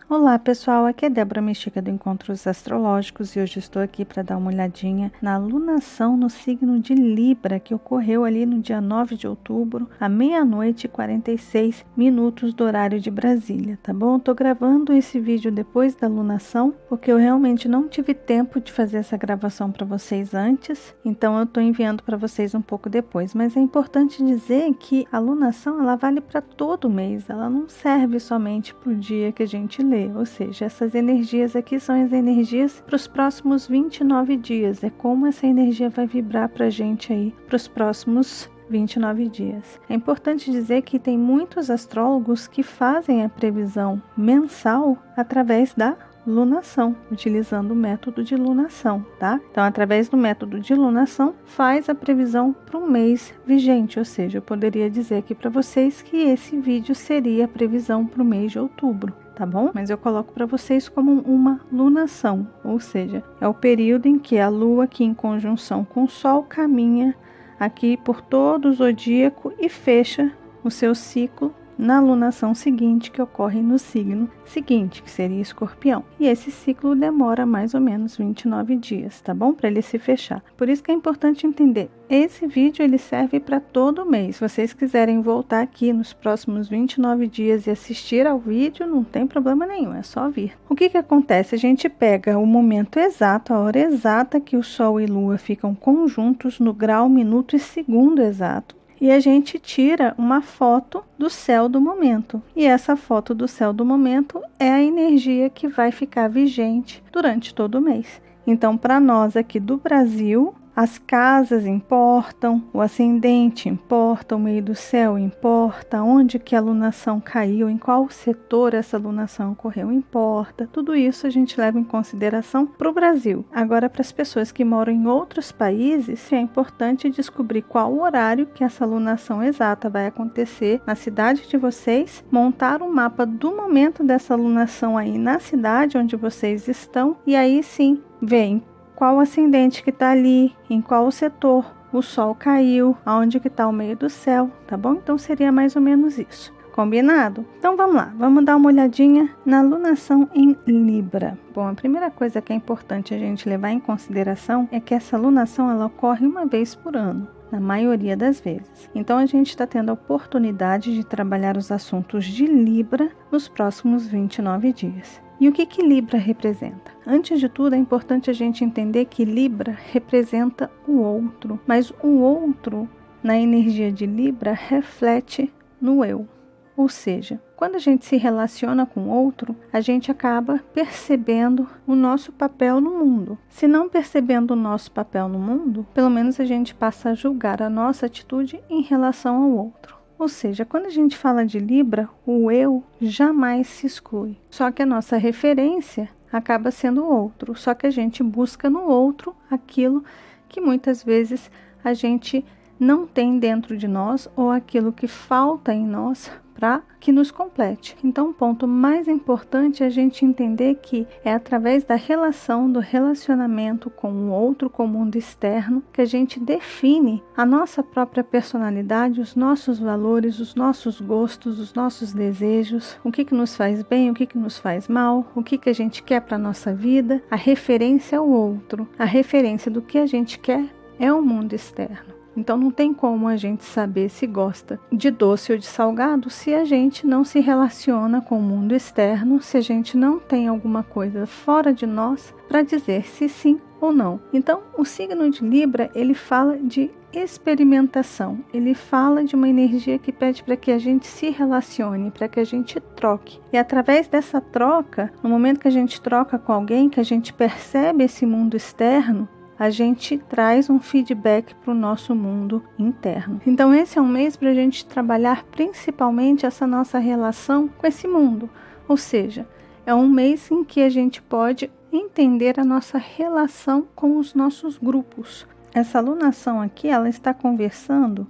Olá pessoal, aqui é Débora Mestica do Encontros Astrológicos e hoje estou aqui para dar uma olhadinha na alunação no signo de Libra que ocorreu ali no dia 9 de outubro, à meia-noite e 46 minutos do horário de Brasília, tá bom? Estou gravando esse vídeo depois da alunação porque eu realmente não tive tempo de fazer essa gravação para vocês antes, então eu estou enviando para vocês um pouco depois, mas é importante dizer que a alunação ela vale para todo mês, ela não serve somente para o dia que a gente lê. Ou seja, essas energias aqui são as energias para os próximos 29 dias. É como essa energia vai vibrar para a gente aí para os próximos 29 dias. É importante dizer que tem muitos astrólogos que fazem a previsão mensal através da lunação, utilizando o método de lunação, tá? Então, através do método de lunação, faz a previsão para o mês vigente, ou seja, eu poderia dizer aqui para vocês que esse vídeo seria a previsão para o mês de outubro, tá bom? Mas eu coloco para vocês como uma lunação, ou seja, é o período em que a Lua, aqui em conjunção com o Sol, caminha aqui por todo o zodíaco e fecha o seu ciclo na alunação seguinte, que ocorre no signo seguinte, que seria Escorpião. E esse ciclo demora mais ou menos 29 dias, tá bom? Para ele se fechar. Por isso que é importante entender, esse vídeo ele serve para todo mês. Se vocês quiserem voltar aqui nos próximos 29 dias e assistir ao vídeo, não tem problema nenhum, é só vir. O que acontece? A gente pega o momento exato, a hora exata que o Sol e Lua ficam conjuntos no grau, minuto e segundo exato. E a gente tira uma foto do céu do momento. E essa foto do céu do momento é a energia que vai ficar vigente durante todo o mês. Então, para nós aqui do Brasil, as casas importam, o ascendente importa, o meio do céu importa, onde que a lunação caiu, em qual setor essa lunação ocorreu importa. Tudo isso a gente leva em consideração para o Brasil. Agora, para as pessoas que moram em outros países, é importante descobrir qual o horário que essa lunação exata vai acontecer na cidade de vocês, montar um mapa do momento dessa lunação aí na cidade onde vocês estão e aí sim ver qual o ascendente que está ali, em qual setor o Sol caiu, aonde que está o meio do céu, tá bom? Então seria mais ou menos isso, combinado? Então vamos lá, vamos dar uma olhadinha na lunação em Libra. Bom, a primeira coisa que é importante a gente levar em consideração é que essa lunação ela ocorre uma vez por ano, na maioria das vezes. Então a gente está tendo a oportunidade de trabalhar os assuntos de Libra nos próximos 29 dias. E o que Libra representa? Antes de tudo, é importante a gente entender que Libra representa o outro, mas o outro, na energia de Libra, reflete no eu. Ou seja, quando a gente se relaciona com o outro, a gente acaba percebendo o nosso papel no mundo. Se não percebendo o nosso papel no mundo, pelo menos a gente passa a julgar a nossa atitude em relação ao outro. Ou seja, quando a gente fala de Libra, o eu jamais se exclui. Só que a nossa referência acaba sendo o outro. Só que a gente busca no outro aquilo que muitas vezes a gente não tem dentro de nós ou aquilo que falta em nós para que nos complete. Então, o ponto mais importante é a gente entender que é através da relação, do relacionamento com o outro, com o mundo externo, que a gente define a nossa própria personalidade, os nossos valores, os nossos gostos, os nossos desejos, o que nos faz bem, o que nos faz mal, o que a gente quer para a nossa vida. A referência ao outro, a referência do que a gente quer é o mundo externo. Então não tem como a gente saber se gosta de doce ou de salgado se a gente não se relaciona com o mundo externo, se a gente não tem alguma coisa fora de nós para dizer se sim ou não. Então o signo de Libra, ele fala de experimentação, ele fala de uma energia que pede para que a gente se relacione, para que a gente troque. E através dessa troca, no momento que a gente troca com alguém, que a gente percebe esse mundo externo, a gente traz um feedback para o nosso mundo interno. Então esse é um mês para a gente trabalhar principalmente essa nossa relação com esse mundo. Ou seja, é um mês em que a gente pode entender a nossa relação com os nossos grupos. Essa alunação aqui, ela está conversando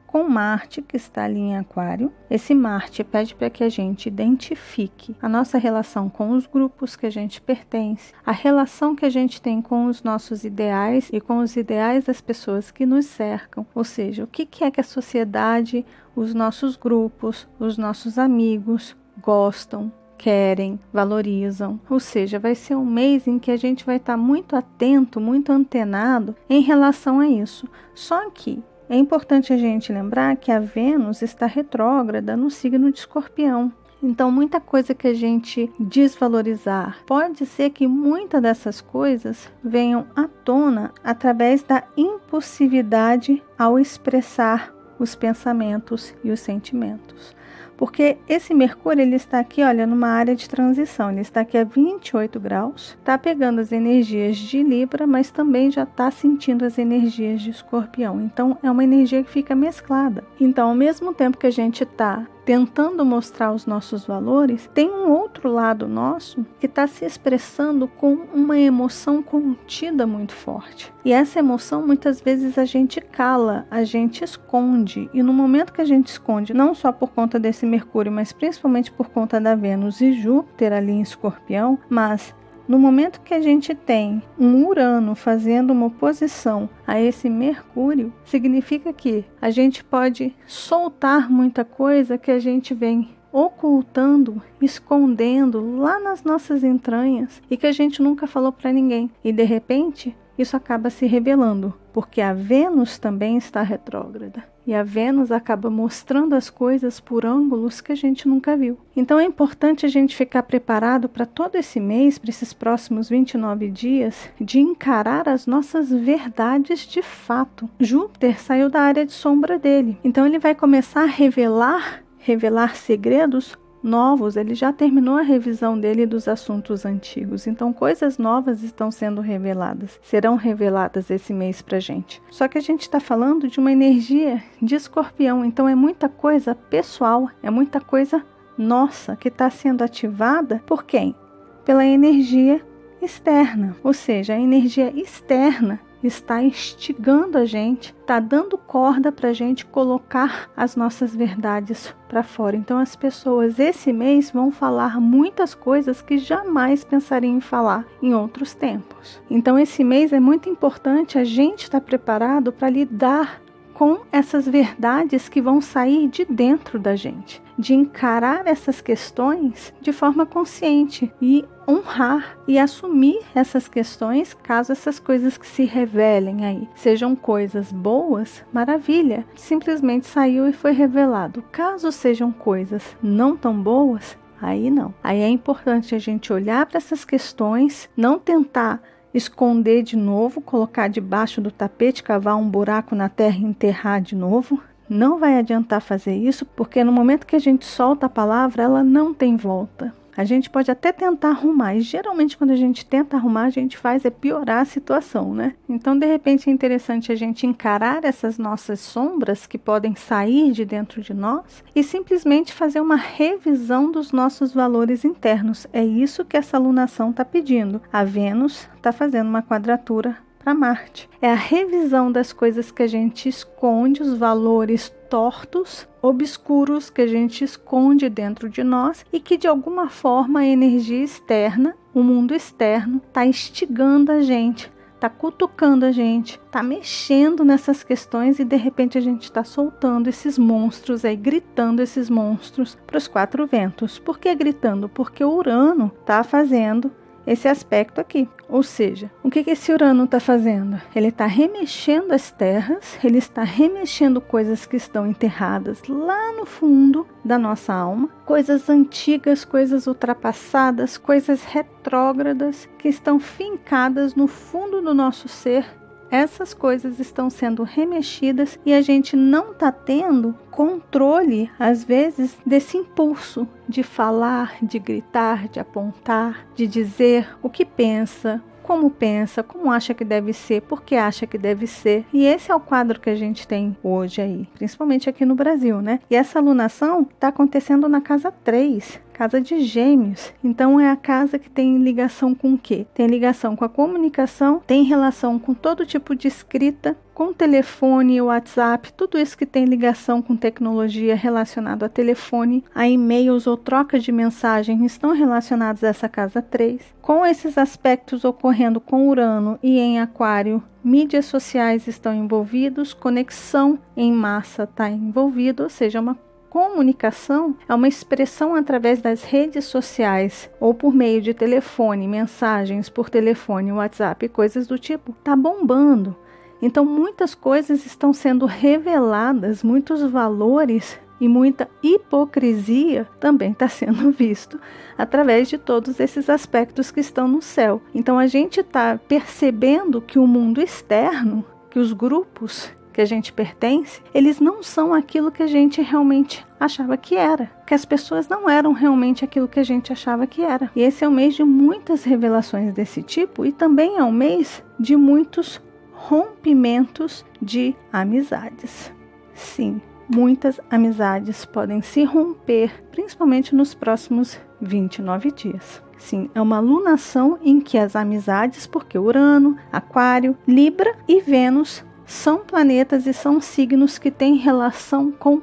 com Marte, que está ali em Aquário. Esse Marte pede para que a gente identifique a nossa relação com os grupos que a gente pertence, a relação que a gente tem com os nossos ideais e com os ideais das pessoas que nos cercam. Ou seja, o que é que a sociedade, os nossos grupos, os nossos amigos gostam, querem, valorizam. Ou seja, vai ser um mês em que a gente vai estar muito atento, muito antenado em relação a isso. Só que é importante a gente lembrar que a Vênus está retrógrada no signo de Escorpião. Então, muita coisa que a gente desvalorizar, pode ser que muitas dessas coisas venham à tona através da impulsividade ao expressar os pensamentos e os sentimentos. Porque esse Mercúrio, ele está aqui, olha, numa área de transição. Ele está aqui a 28 graus, está pegando as energias de Libra, mas também já está sentindo as energias de Escorpião. Então, é uma energia que fica mesclada. Então, ao mesmo tempo que a gente está tentando mostrar os nossos valores, tem um outro lado nosso que está se expressando com uma emoção contida muito forte. E essa emoção, muitas vezes, a gente cala, a gente esconde. E no momento que a gente esconde, não só por conta desse Mercúrio, mas principalmente por conta da Vênus e Júpiter ali em Escorpião, mas no momento que a gente tem um Urano fazendo uma oposição a esse Mercúrio, significa que a gente pode soltar muita coisa que a gente vem ocultando, escondendo lá nas nossas entranhas e que a gente nunca falou para ninguém. E de repente, isso acaba se revelando, porque a Vênus também está retrógrada. E a Vênus acaba mostrando as coisas por ângulos que a gente nunca viu. Então é importante a gente ficar preparado para todo esse mês, para esses próximos 29 dias, de encarar as nossas verdades de fato. Júpiter saiu da área de sombra dele. Então ele vai começar a revelar segredos novos. Ele já terminou a revisão dele dos assuntos antigos, então coisas novas estão sendo reveladas, serão reveladas esse mês pra gente. Só que a gente está falando de uma energia de Escorpião, então é muita coisa pessoal, é muita coisa nossa que está sendo ativada por quem? Pela energia externa, ou seja, a energia externa está instigando a gente, está dando corda para a gente colocar as nossas verdades para fora. Então as pessoas esse mês vão falar muitas coisas que jamais pensariam em falar em outros tempos. Então esse mês é muito importante a gente estar preparado para lidar com essas verdades que vão sair de dentro da gente, de encarar essas questões de forma consciente e honrar e assumir essas questões caso essas coisas que se revelem aí sejam coisas boas, maravilha, simplesmente saiu e foi revelado. Caso sejam coisas não tão boas, aí não. Aí é importante a gente olhar para essas questões, não tentar esconder de novo, colocar debaixo do tapete, cavar um buraco na terra e enterrar de novo. Não vai adiantar fazer isso, porque no momento que a gente solta a palavra, ela não tem volta. A gente pode até tentar arrumar, e geralmente quando a gente tenta arrumar, a gente faz é piorar a situação, né? Então, de repente, é interessante a gente encarar essas nossas sombras que podem sair de dentro de nós e simplesmente fazer uma revisão dos nossos valores internos. É isso que essa alunação está pedindo. A Vênus está fazendo uma quadratura para Marte. É a revisão das coisas que a gente esconde, os valores tortos, obscuros que a gente esconde dentro de nós e que de alguma forma a energia externa, o mundo externo, está instigando a gente, está cutucando a gente, está mexendo nessas questões e de repente a gente está soltando esses monstros aí, gritando esses monstros para os quatro ventos. Por que gritando? Porque o Urano está fazendo esse aspecto aqui. Ou seja, o que esse Urano está fazendo? Ele está remexendo as terras, ele está remexendo coisas que estão enterradas lá no fundo da nossa alma, coisas antigas, coisas ultrapassadas, coisas retrógradas que estão fincadas no fundo do nosso ser. Essas coisas estão sendo remexidas e a gente não está tendo controle, às vezes, desse impulso de falar, de gritar, de apontar, de dizer o que pensa, como acha que deve ser, por que acha que deve ser. E esse é o quadro que a gente tem hoje aí, principalmente aqui no Brasil, né? E essa alunação está acontecendo na casa 3, casa de Gêmeos. Então é a casa que tem ligação com o quê? Tem ligação com a comunicação, tem relação com todo tipo de escrita, com telefone, WhatsApp, tudo isso que tem ligação com tecnologia relacionado a telefone, a e-mails ou troca de mensagem estão relacionados a essa casa 3. Com esses aspectos ocorrendo com Urano e em Aquário, mídias sociais estão envolvidos, conexão em massa está envolvida, ou seja, uma comunicação é uma expressão através das redes sociais ou por meio de telefone, mensagens por telefone, WhatsApp, coisas do tipo, está bombando. Então muitas coisas estão sendo reveladas, muitos valores e muita hipocrisia também está sendo visto através de todos esses aspectos que estão no céu. Então a gente está percebendo que o mundo externo, que os grupos que a gente pertence, eles não são aquilo que a gente realmente achava que era, que as pessoas não eram realmente aquilo que a gente achava que era. E esse é um mês de muitas revelações desse tipo e também é um mês de muitos rompimentos de amizades. Sim, muitas amizades podem se romper, principalmente nos próximos 29 dias. Sim, é uma lunação em que as amizades, porque Urano, Aquário, Libra e Vênus são planetas e são signos que têm relação com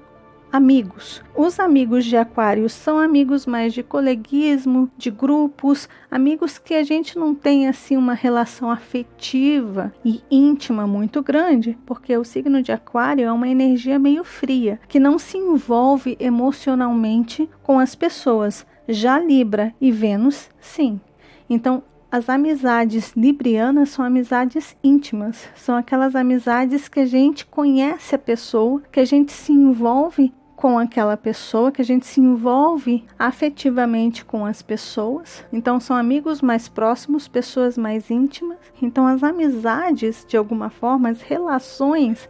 amigos. Os amigos de Aquário são amigos mais de coleguismo, de grupos, amigos que a gente não tem assim uma relação afetiva e íntima muito grande, porque o signo de Aquário é uma energia meio fria, que não se envolve emocionalmente com as pessoas. Já Libra e Vênus, sim. Então, as amizades librianas são amizades íntimas, são aquelas amizades que a gente conhece a pessoa, que a gente se envolve com aquela pessoa, que a gente se envolve afetivamente com as pessoas. Então são amigos mais próximos, pessoas mais íntimas. Então as amizades, de alguma forma, as relações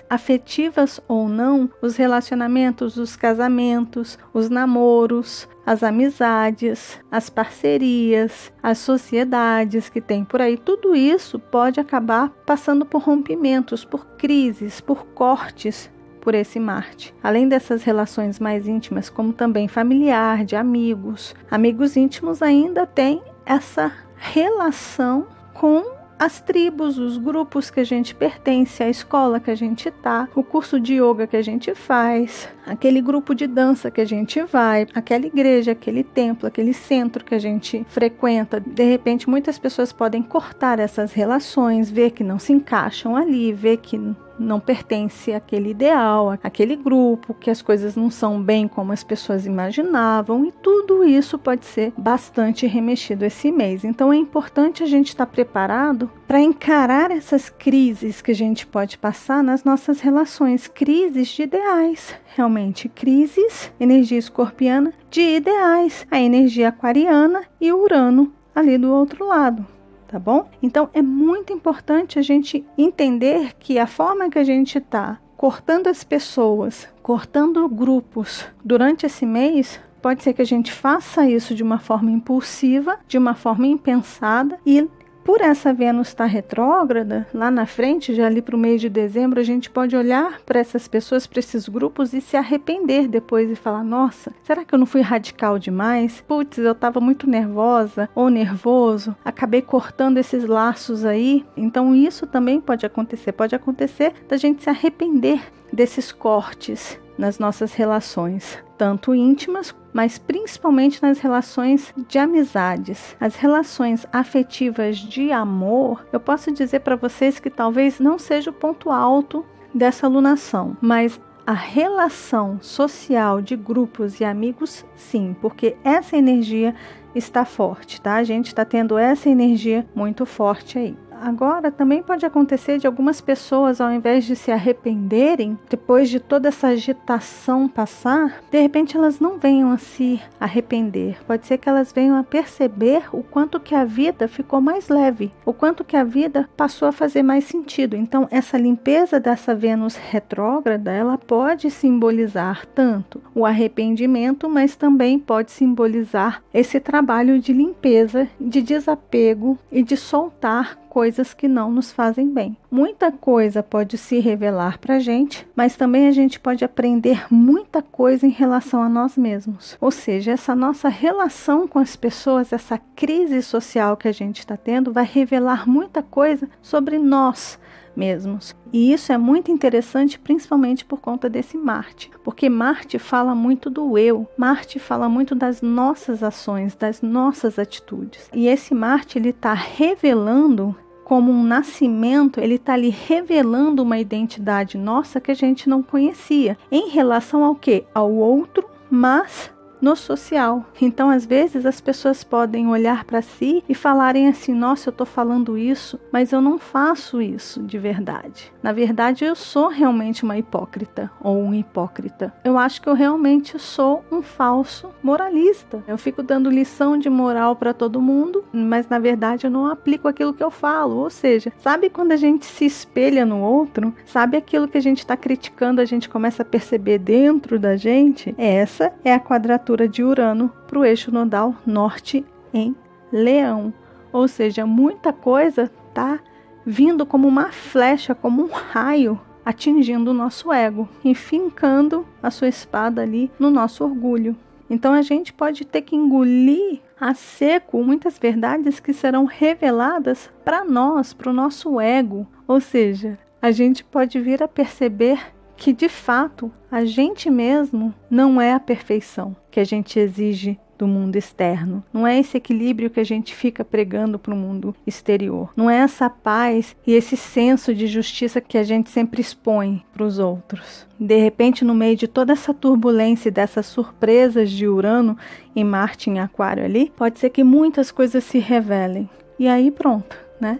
afetivas ou não, os relacionamentos, os casamentos, os namoros, as amizades, as parcerias, as sociedades que tem por aí, tudo isso pode acabar passando por rompimentos, por crises, por cortes, por esse Marte. Além dessas relações mais íntimas, como também familiar, de amigos. Amigos íntimos ainda tem essa relação com as tribos, os grupos que a gente pertence, a escola que a gente está, o curso de yoga que a gente faz, aquele grupo de dança que a gente vai, aquela igreja, aquele templo, aquele centro que a gente frequenta. De repente, muitas pessoas podem cortar essas relações, ver que não se encaixam ali, ver que não pertence àquele ideal, àquele grupo, que as coisas não são bem como as pessoas imaginavam, e tudo isso pode ser bastante remexido esse mês. Então é importante a gente estar preparado para encarar essas crises que a gente pode passar nas nossas relações, crises de ideais, realmente crises, energia escorpiana, de ideais, a energia aquariana e o Urano ali do outro lado. Tá bom? Então é muito importante a gente entender que a forma que a gente está cortando as pessoas, cortando grupos durante esse mês, pode ser que a gente faça isso de uma forma impulsiva, de uma forma impensada, e por essa Vênus estar retrógrada, lá na frente, já ali para o mês de dezembro, a gente pode olhar para essas pessoas, para esses grupos e se arrepender depois e falar, nossa, será que eu não fui radical demais? Putz, eu estava muito nervosa ou nervoso, acabei cortando esses laços aí. Então isso também pode acontecer da gente se arrepender desses cortes nas nossas relações, tanto íntimas, mas principalmente nas relações de amizades. As relações afetivas de amor, eu posso dizer para vocês que talvez não seja o ponto alto dessa lunação, mas a relação social de grupos e amigos, sim, porque essa energia está forte, tá? A gente está tendo essa energia muito forte aí. Agora, também pode acontecer de algumas pessoas, ao invés de se arrependerem, depois de toda essa agitação passar, de repente elas não venham a se arrepender. Pode ser que elas venham a perceber o quanto que a vida ficou mais leve, o quanto que a vida passou a fazer mais sentido. Então, essa limpeza dessa Vênus retrógrada, ela pode simbolizar tanto o arrependimento, mas também pode simbolizar esse trabalho de limpeza, de desapego e de soltar coisas que não nos fazem bem. Muita coisa pode se revelar para a gente, mas também a gente pode aprender muita coisa em relação a nós mesmos. Ou seja, essa nossa relação com as pessoas, essa crise social que a gente está tendo, vai revelar muita coisa sobre nós mesmos. E isso é muito interessante, principalmente por conta desse Marte, porque Marte fala muito do eu, Marte fala muito das nossas ações, das nossas atitudes. E esse Marte, ele está revelando como um nascimento, ele está ali revelando uma identidade nossa que a gente não conhecia. Em relação ao quê? Ao outro, mas no social. Então, às vezes, as pessoas podem olhar para si e falarem assim: nossa, eu estou falando isso, mas eu não faço isso de verdade. Na verdade, eu sou realmente uma hipócrita ou um hipócrita. Eu acho que eu realmente sou um falso moralista. Eu fico dando lição de moral para todo mundo, mas na verdade eu não aplico aquilo que eu falo. Ou seja, sabe quando a gente se espelha no outro? Sabe aquilo que a gente está criticando, a gente começa a perceber dentro da gente? Essa é a quadratura de Urano para o eixo nodal norte em Leão. Ou seja, muita coisa está vindo como uma flecha, como um raio, atingindo o nosso ego e fincando a sua espada ali no nosso orgulho. Então a gente pode ter que engolir a seco muitas verdades que serão reveladas para nós, para o nosso ego. Ou seja, a gente pode vir a perceber que de fato a gente mesmo não é a perfeição que a gente exige do mundo externo. Não é esse equilíbrio que a gente fica pregando para o mundo exterior. Não é essa paz e esse senso de justiça que a gente sempre expõe para os outros. De repente, no meio de toda essa turbulência e dessas surpresas de Urano e Marte em Aquário ali, pode ser que muitas coisas se revelem. E aí pronto, né?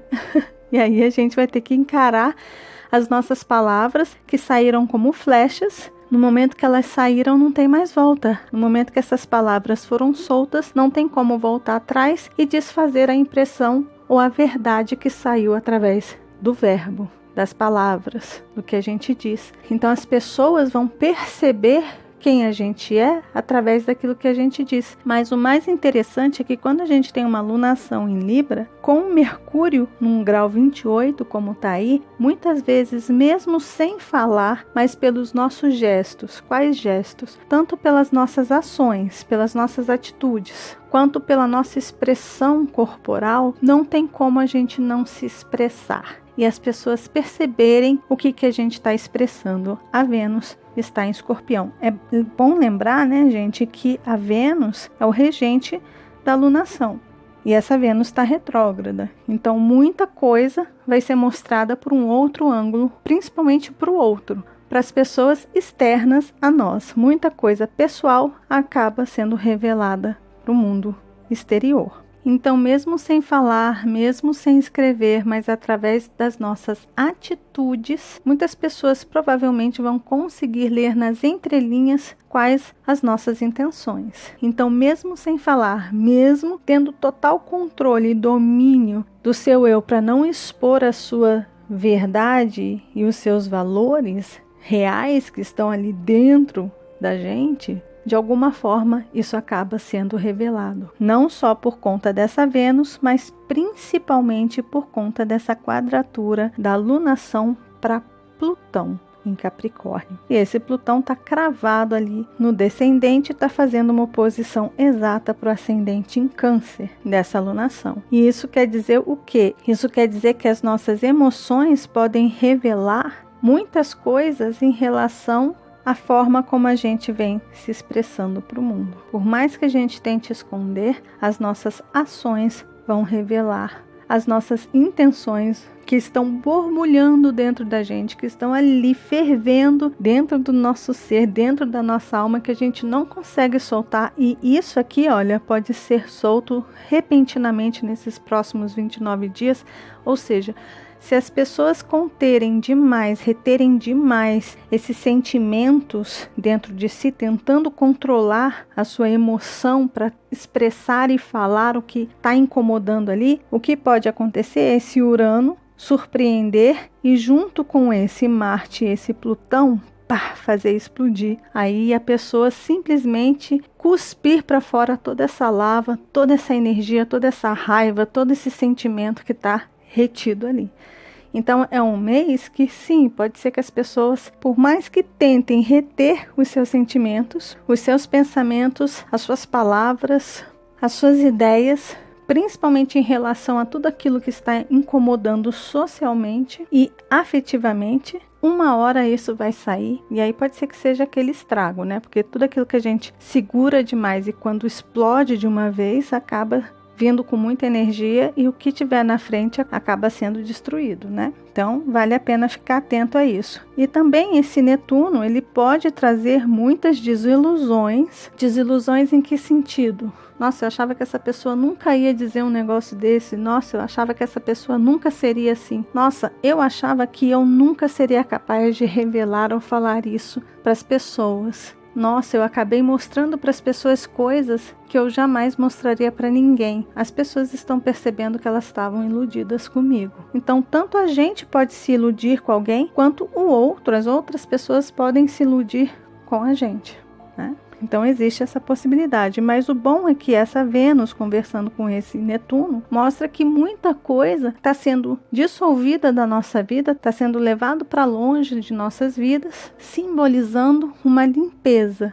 E aí a gente vai ter que encarar as nossas palavras que saíram como flechas. No momento que elas saíram, não tem mais volta. No momento que essas palavras foram soltas, não tem como voltar atrás e desfazer a impressão ou a verdade que saiu através do verbo, das palavras, do que a gente diz. Então as pessoas vão perceber quem a gente é através daquilo que a gente diz. Mas o mais interessante é que quando a gente tem uma alunação em Libra, com Mercúrio num grau 28, como está aí, muitas vezes, mesmo sem falar, mas pelos nossos gestos. Quais gestos? Tanto pelas nossas ações, pelas nossas atitudes, quanto pela nossa expressão corporal, não tem como a gente não se expressar e as pessoas perceberem o que a gente está expressando. A Vênus está em Escorpião. É bom lembrar, né, gente, que a Vênus é o regente da alunação. E essa Vênus está retrógrada. Então, muita coisa vai ser mostrada por um outro ângulo, principalmente para o outro, para as pessoas externas a nós. Muita coisa pessoal acaba sendo revelada para o mundo exterior. Então, mesmo sem falar, mesmo sem escrever, mas através das nossas atitudes, muitas pessoas provavelmente vão conseguir ler nas entrelinhas quais as nossas intenções. Então, mesmo sem falar, mesmo tendo total controle e domínio do seu eu para não expor a sua verdade e os seus valores reais que estão ali dentro da gente, de alguma forma, isso acaba sendo revelado. Não só por conta dessa Vênus, mas principalmente por conta dessa quadratura da alunação para Plutão em Capricórnio. E esse Plutão está cravado ali no descendente, está fazendo uma oposição exata para o ascendente em Câncer dessa alunação. E isso quer dizer o quê? Isso quer dizer que as nossas emoções podem revelar muitas coisas em relação a forma como a gente vem se expressando para o mundo. Por mais que a gente tente esconder, as nossas ações vão revelar as nossas intenções que estão borbulhando dentro da gente, que estão ali fervendo dentro do nosso ser, dentro da nossa alma, que a gente não consegue soltar. E isso aqui, olha, pode ser solto repentinamente nesses próximos 29 dias, ou seja, se as pessoas conterem demais, reterem demais esses sentimentos dentro de si, tentando controlar a sua emoção para expressar e falar o que está incomodando ali, o que pode acontecer é esse Urano surpreender e junto com esse Marte e esse Plutão, fazer explodir. Aí a pessoa simplesmente cuspir para fora toda essa lava, toda essa energia, toda essa raiva, todo esse sentimento que está retido ali. Então é um mês que sim, pode ser que as pessoas, por mais que tentem reter os seus sentimentos, os seus pensamentos, as suas palavras, as suas ideias, principalmente em relação a tudo aquilo que está incomodando socialmente e afetivamente, uma hora isso vai sair e aí pode ser que seja aquele estrago, né? Porque tudo aquilo que a gente segura demais e quando explode de uma vez acaba vindo com muita energia e o que tiver na frente acaba sendo destruído, né? Então, vale a pena ficar atento a isso. E também esse Netuno, ele pode trazer muitas desilusões. Desilusões em que sentido? Nossa, eu achava que essa pessoa nunca ia dizer um negócio desse. Nossa, eu achava que essa pessoa nunca seria assim. Nossa, eu achava que eu nunca seria capaz de revelar ou falar isso para as pessoas. Nossa, eu acabei mostrando para as pessoas coisas que eu jamais mostraria para ninguém. As pessoas estão percebendo que elas estavam iludidas comigo. Então, tanto a gente pode se iludir com alguém, quanto as outras pessoas podem se iludir com a gente, né? Então existe essa possibilidade, mas o bom é que essa Vênus conversando com esse Netuno mostra que muita coisa está sendo dissolvida da nossa vida, está sendo levado para longe de nossas vidas, simbolizando uma limpeza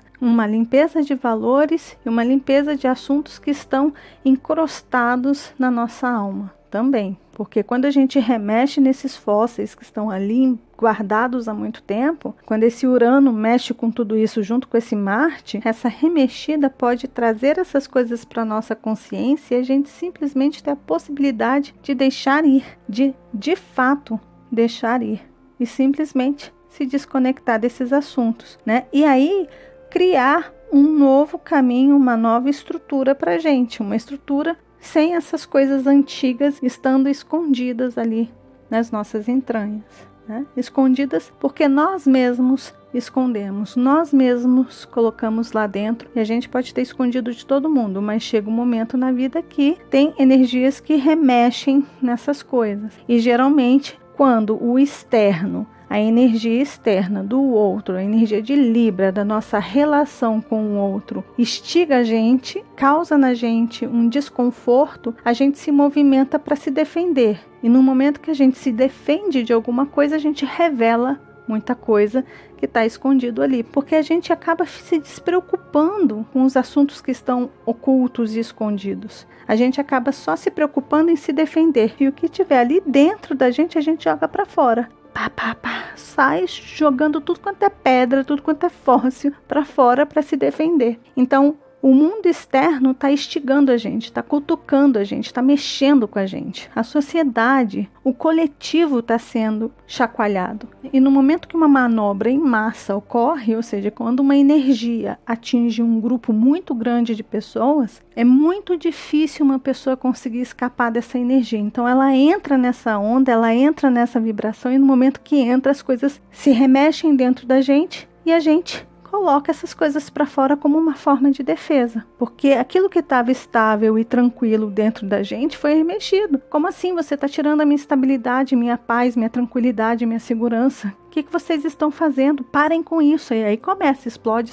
de valores e uma limpeza de assuntos que estão encrostados na nossa alma também. Porque quando a gente remexe nesses fósseis que estão ali guardados há muito tempo, quando esse Urano mexe com tudo isso junto com esse Marte, essa remexida pode trazer essas coisas para a nossa consciência e a gente simplesmente ter a possibilidade de deixar ir, de fato deixar ir e simplesmente se desconectar desses assuntos, né? E aí criar um novo caminho, uma nova estrutura para a gente, uma estrutura sem essas coisas antigas estando escondidas ali nas nossas entranhas, né? Escondidas porque nós mesmos escondemos, nós mesmos colocamos lá dentro, e a gente pode ter escondido de todo mundo, mas chega um momento na vida que tem energias que remexem nessas coisas, e geralmente quando o externo, a energia externa do outro, a energia de Libra, da nossa relação com o outro, instiga a gente, causa na gente um desconforto, a gente se movimenta para se defender. E no momento que a gente se defende de alguma coisa, a gente revela muita coisa que está escondido ali, porque a gente acaba se despreocupando com os assuntos que estão ocultos e escondidos. A gente acaba só se preocupando em se defender, e o que tiver ali dentro da gente, a gente joga para fora. Sai jogando tudo quanto é pedra, tudo quanto é fóssil para fora para se defender. Então, o mundo externo está instigando a gente, está cutucando a gente, está mexendo com a gente. A sociedade, o coletivo está sendo chacoalhado. E no momento que uma manobra em massa ocorre, ou seja, quando uma energia atinge um grupo muito grande de pessoas, é muito difícil uma pessoa conseguir escapar dessa energia. Então ela entra nessa onda, ela entra nessa vibração, e no momento que entra, as coisas se remexem dentro da gente e a gente coloca essas coisas para fora como uma forma de defesa, porque aquilo que estava estável e tranquilo dentro da gente foi remexido. Como assim? Você está tirando a minha estabilidade, minha paz, minha tranquilidade, minha segurança? O que vocês estão fazendo? Parem com isso. E aí começa, explode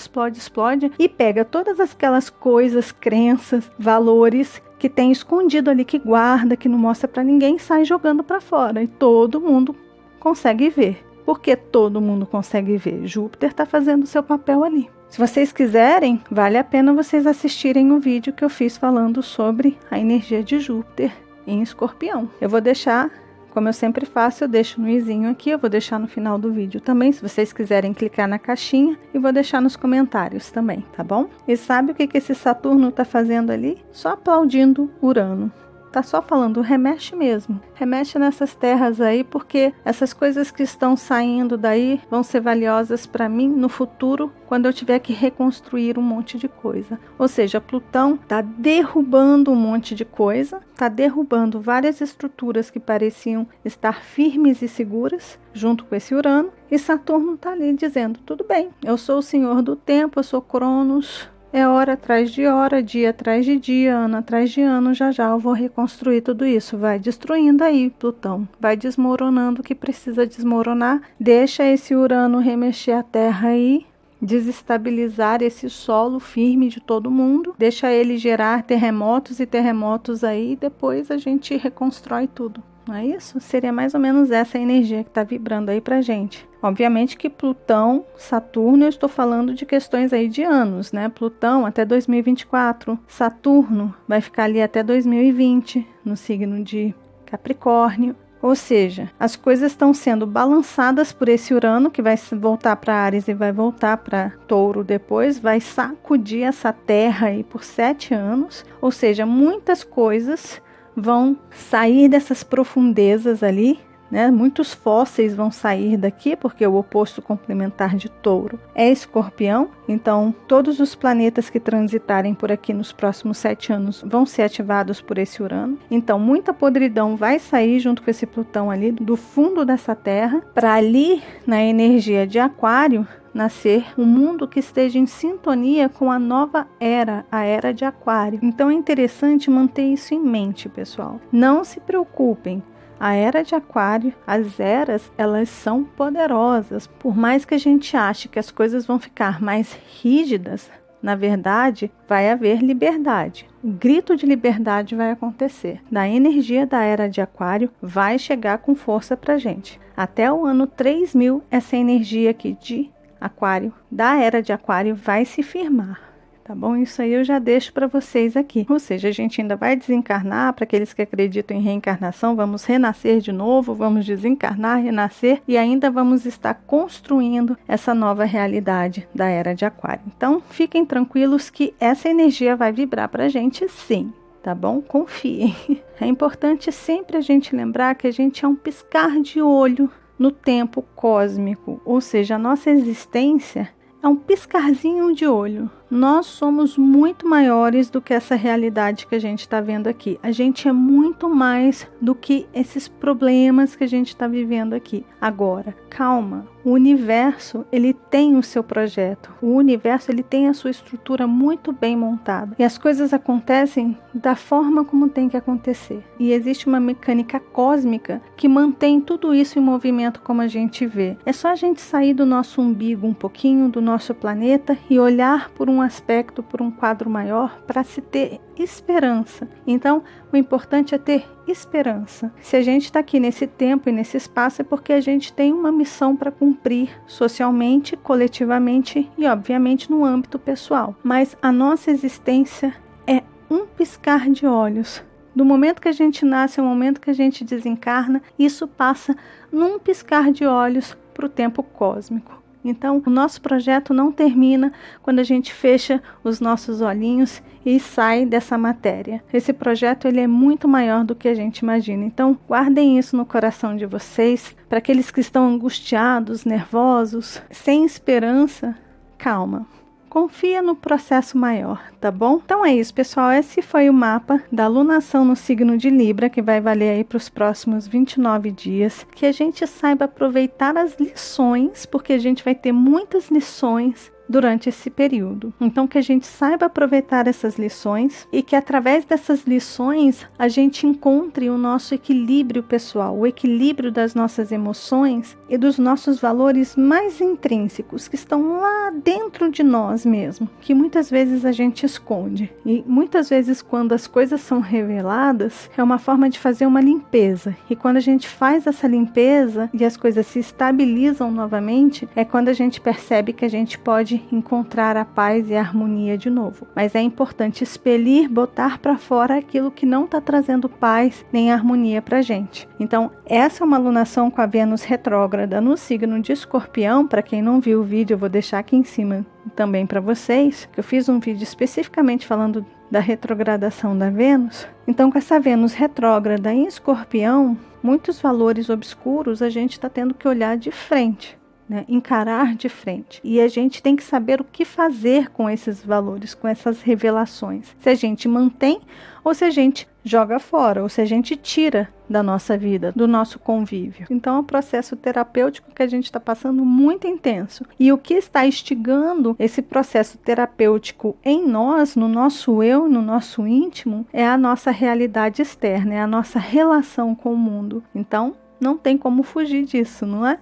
e pega todas aquelas coisas, crenças, valores que tem escondido ali, que guarda, que não mostra para ninguém, sai jogando para fora e todo mundo consegue ver. Porque todo mundo consegue ver. Júpiter está fazendo o seu papel ali. Se vocês quiserem, vale a pena vocês assistirem o vídeo que eu fiz falando sobre a energia de Júpiter em Escorpião. Eu vou deixar, como eu sempre faço, eu deixo no izinho aqui, eu vou deixar no final do vídeo também, se vocês quiserem clicar na caixinha, e vou deixar nos comentários também, tá bom? E sabe o que esse Saturno está fazendo ali? Só aplaudindo Urano. Tá só falando, remexe mesmo. Remexe nessas terras aí, porque essas coisas que estão saindo daí vão ser valiosas para mim no futuro, quando eu tiver que reconstruir um monte de coisa. Ou seja, Plutão tá derrubando um monte de coisa, tá derrubando várias estruturas que pareciam estar firmes e seguras, junto com esse Urano, e Saturno tá ali dizendo, tudo bem, eu sou o senhor do tempo, eu sou Cronos. É hora atrás de hora, dia atrás de dia, ano atrás de ano, já eu vou reconstruir tudo isso. Vai destruindo aí, Plutão. Vai desmoronando o que precisa desmoronar. Deixa esse Urano remexer a Terra aí, desestabilizar esse solo firme de todo mundo. Deixa ele gerar terremotos e terremotos aí, e depois a gente reconstrói tudo. Não é isso? Seria mais ou menos essa energia que está vibrando aí pra gente. Obviamente que Plutão, Saturno, eu estou falando de questões aí de anos, né? Plutão até 2024, Saturno vai ficar ali até 2020, no signo de Capricórnio. Ou seja, as coisas estão sendo balançadas por esse Urano, que vai voltar para Áries e vai voltar para Touro depois, vai sacudir essa terra aí por 7 anos. Ou seja, muitas coisas vão sair dessas profundezas ali, né? Muitos fósseis vão sair daqui, porque o oposto complementar de Touro é Escorpião. Então, todos os planetas que transitarem por aqui nos próximos 7 anos vão ser ativados por esse Urano. Então, muita podridão vai sair junto com esse Plutão ali do fundo dessa Terra, para ali, na energia de Aquário, nascer um mundo que esteja em sintonia com a nova era, a era de Aquário. Então, é interessante manter isso em mente, pessoal. Não se preocupem. A era de Aquário, as eras, elas são poderosas. Por mais que a gente ache que as coisas vão ficar mais rígidas, na verdade, vai haver liberdade. O grito de liberdade vai acontecer. Da energia da era de Aquário vai chegar com força pra gente. Até o ano 3000, essa energia aqui de Aquário, da era de Aquário, vai se firmar. Tá bom? Isso aí eu já deixo para vocês aqui. Ou seja, a gente ainda vai desencarnar. Para aqueles que acreditam em reencarnação, vamos renascer de novo, vamos desencarnar, renascer e ainda vamos estar construindo essa nova realidade da era de Aquário. Então, fiquem tranquilos que essa energia vai vibrar para a gente sim. Tá bom? Confiem. É importante sempre a gente lembrar que a gente é um piscar de olho no tempo cósmico. Ou seja, a nossa existência é um piscarzinho de olho. Nós somos muito maiores do que essa realidade que a gente está vendo aqui. A gente é muito mais do que esses problemas que a gente está vivendo aqui. Agora, calma. O universo, ele tem o seu projeto. O universo, ele tem a sua estrutura muito bem montada. E as coisas acontecem da forma como tem que acontecer. E existe uma mecânica cósmica que mantém tudo isso em movimento como a gente vê. É só a gente sair do nosso umbigo um pouquinho, do nosso planeta, e olhar por um aspecto, por um quadro maior, para se ter esperança. Então, o importante é ter esperança. Se a gente está aqui nesse tempo e nesse espaço, é porque a gente tem uma missão para cumprir socialmente, coletivamente e, obviamente, no âmbito pessoal. Mas a nossa existência é um piscar de olhos. Do momento que a gente nasce ao momento que a gente desencarna, isso passa num piscar de olhos para o tempo cósmico. Então, o nosso projeto não termina quando a gente fecha os nossos olhinhos e sai dessa matéria. Esse projeto ele é muito maior do que a gente imagina. Então, guardem isso no coração de vocês. Para aqueles que estão angustiados, nervosos, sem esperança, calma. Confia no processo maior, tá bom? Então é isso, pessoal. Esse foi o mapa da alunação no signo de Libra, que vai valer aí para os próximos 29 dias. Que a gente saiba aproveitar as lições, porque a gente vai ter muitas lições durante esse período. Então que a gente saiba aproveitar essas lições e que através dessas lições a gente encontre o nosso equilíbrio pessoal, o equilíbrio das nossas emoções e dos nossos valores mais intrínsecos que estão lá dentro de nós mesmo, que muitas vezes a gente esconde. E muitas vezes quando as coisas são reveladas, é uma forma de fazer uma limpeza. E quando a gente faz essa limpeza e as coisas se estabilizam novamente, é quando a gente percebe que a gente pode encontrar a paz e a harmonia de novo. Mas é importante expelir, botar para fora aquilo que não está trazendo paz nem harmonia para a gente. Então, essa é uma alunação com a Vênus retrógrada no signo de Escorpião. Para quem não viu o vídeo, eu vou deixar aqui em cima também para vocês, que eu fiz um vídeo especificamente falando da retrogradação da Vênus. Então, com essa Vênus retrógrada em Escorpião, muitos valores obscuros a gente está tendo que olhar de frente. Né, encarar de frente. E a gente tem que saber o que fazer com esses valores, com essas revelações. Se a gente mantém ou se a gente joga fora, ou se a gente tira da nossa vida, do nosso convívio. Então é um processo terapêutico que a gente está passando muito intenso. E o que está instigando esse processo terapêutico em nós, no nosso eu, no nosso íntimo, é a nossa realidade externa, é a nossa relação com o mundo. Então, não tem como fugir disso, não é?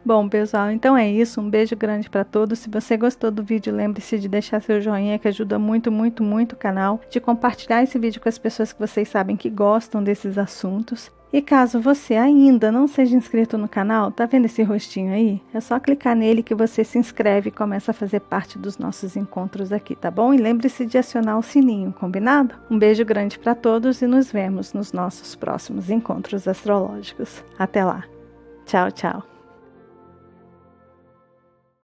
Bom, pessoal, então é isso. Um beijo grande para todos. Se você gostou do vídeo, lembre-se de deixar seu joinha, que ajuda muito, muito, muito o canal. De compartilhar esse vídeo com as pessoas que vocês sabem que gostam desses assuntos. E caso você ainda não seja inscrito no canal, tá vendo esse rostinho aí? É só clicar nele que você se inscreve e começa a fazer parte dos nossos encontros aqui, tá bom? E lembre-se de acionar o sininho, combinado? Um beijo grande para todos e nos vemos nos nossos próximos encontros astrológicos. Até lá. Tchau, tchau.